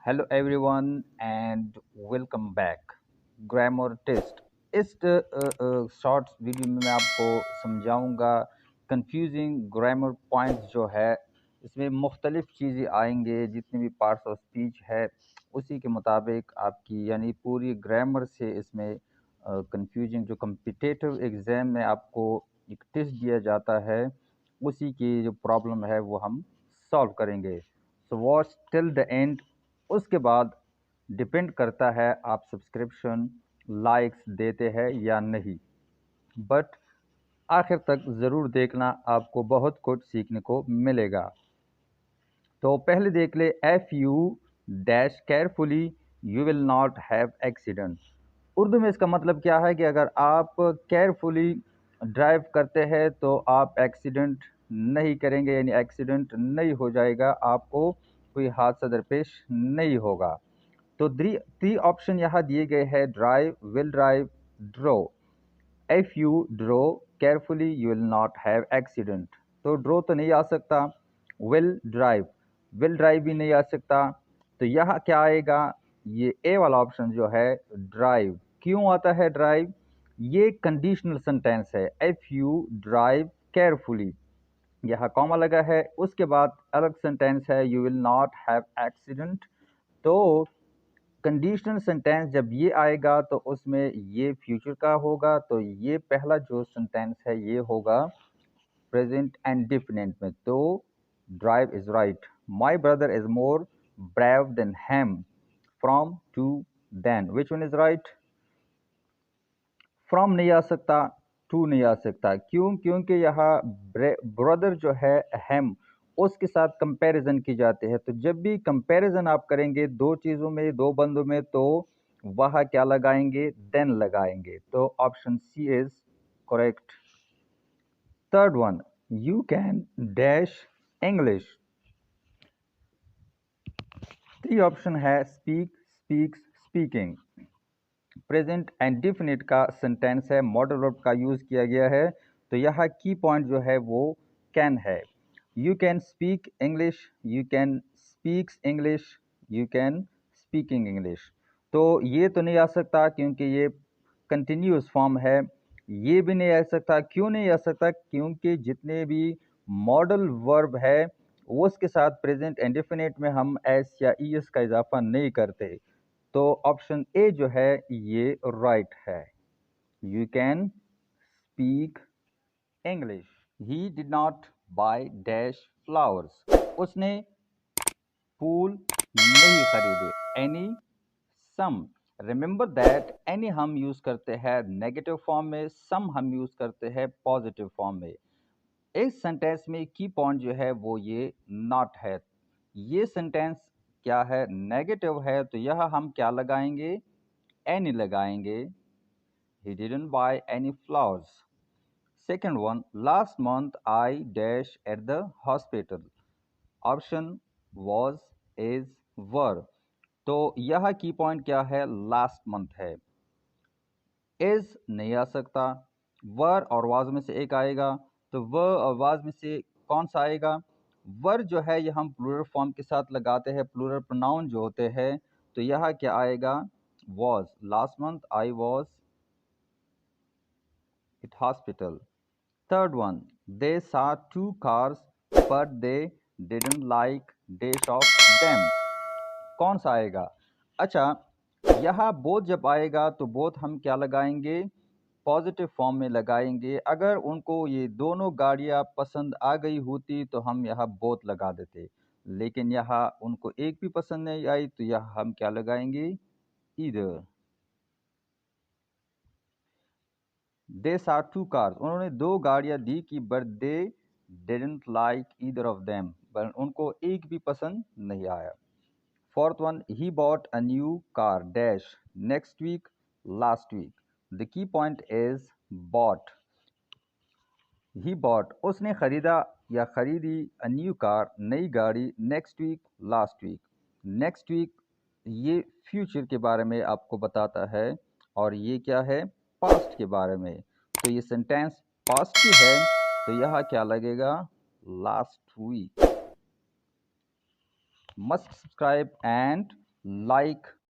Hello everyone and welcome back. Grammar test. इस shorts video में मैं आपको समझाऊंगा कंफ्यूजिंग ग्रामर पॉइंट्स जो है। इसमें मुख्तलिफ चीज़ें आएंगे, जितने भी पार्ट्स ऑफ स्पीच है उसी के मुताबिक आपकी यानी पूरी ग्रामर से इसमें कंफ्यूजिंग जो कम्पिटिटिव एग्ज़ाम में आपको एक टेस्ट दिया जाता है उसी की जो प्रॉब्लम है वो हम सॉल्व करेंगे। So watch till the end. उसके बाद डिपेंड करता है आप सब्सक्रिप्शन लाइक्स देते हैं या नहीं, बट आखिर तक ज़रूर देखना, आपको बहुत कुछ सीखने को मिलेगा। तो पहले देख ले, F you dash carefully you will not have accident. Urdu में इसका मतलब क्या है कि अगर आप केयरफुली ड्राइव करते हैं तो आप एक्सीडेंट नहीं करेंगे, यानी एक्सीडेंट नहीं हो जाएगा, आपको कोई हादसा दरपेश नहीं होगा। तो थ्री ऑप्शन यहाँ दिए गए हैं, drive, will drive, drove. If you drove carefully you will not have accident. तो ड्रो तो नहीं आ सकता, विल ड्राइव भी नहीं आ सकता। तो यहाँ क्या आएगा, ये ए वाला ऑप्शन जो है ड्राइव। क्यों आता है ड्राइव? ये कंडीशनल सेंटेंस है। इफ यू ड्राइव केयरफुली, यहाँ कॉमा लगा है, उसके बाद अलग सेंटेंस है you will not have accident. तो कंडीशनल सेंटेंस जब ये आएगा तो उसमें ये फ्यूचर का होगा, तो ये पहला जो सेंटेंस है ये होगा प्रेजेंट एंड डिफिनेट में। तो drive is right. My brother is more brave then him, from to then, which one is right? From नहीं आ सकता, टू नहीं आ सकता। क्यों? क्योंकि यहाँ ब्रदर जो है हैम उसके साथ कंपैरिजन की जाती है। तो जब भी कंपैरिजन आप करेंगे दो चीज़ों में, दो बंदों में, तो वहाँ क्या लगाएंगे? देन लगाएंगे। तो option C is correct. Third one, you can dash English. Three option है, speak, speaks, speaking. Present and definite का सेंटेंस है, मॉडल वर्ब का यूज़ किया गया है। तो यहाँ की पॉइंट जो है वो कैन है। You can speak English, you can speaks English, you can speaking English. तो ये तो नहीं आ सकता क्योंकि ये कंटिन्यूस फॉर्म है। ये भी नहीं आ सकता। क्यों नहीं आ सकता? क्योंकि जितने भी मॉडल वर्ब है उसके साथ प्रेजेंट एंड डिफिनिट में हम एस या ई एस का इजाफा नहीं करते। तो ऑप्शन ए जो है ये राइट है। You can speak English. He did not buy dash flowers. उसने फूल नहीं खरीदे। Any, some. Remember that any हम यूज करते हैं नेगेटिव फॉर्म में, सम हम यूज करते हैं पॉजिटिव फॉर्म में। इस सेंटेंस में की पॉइंट जो है वो ये नॉट है। ये सेंटेंस क्या है? नेगेटिव है, तो यह हम क्या लगाएंगे? एनी लगाएंगे। He didn't buy any flowers. Second one, last month I dash at the hospital. Option was, is, were. तो यह की पॉइंट क्या है? लास्ट मंथ है। इज नहीं आ सकता। वर और वाज में से एक आएगा। तो व और वाज में से कौन सा आएगा? वर जो है ये हम प्लूरल फॉर्म के साथ लगाते हैं, प्लूरल प्रोनाउन जो होते हैं। तो यह क्या आएगा? Was. Last month I was at hospital. Third one, they saw two cars but they didn't like dash of them. कौन सा आएगा? अच्छा, यहाँ बोथ जब आएगा तो बोथ हम क्या लगाएंगे? पॉजिटिव फॉर्म में लगाएंगे। अगर उनको ये दोनों गाड़ियाँ पसंद आ गई होती तो हम यहाँ बोथ लगा देते, लेकिन यहाँ उनको एक भी पसंद नहीं आई तो यहाँ हम क्या लगाएंगे? Either. They saw two cars, उन्होंने दो गाड़ियां दी कि but they didn't like either of them, पर उनको एक भी पसंद नहीं आया। Fourth one, he bought a new car dash next week, last week. The key point is bought. He bought उसने खरीदा या खरीदी, अ न्यू कार नई गाड़ी, next week, last week. Next week ये फ्यूचर के बारे में आपको बताता है और ये क्या है? पास्ट के बारे में। तो ये सेंटेंस पास्ट की है, तो यह क्या लगेगा? Last week. Must subscribe and like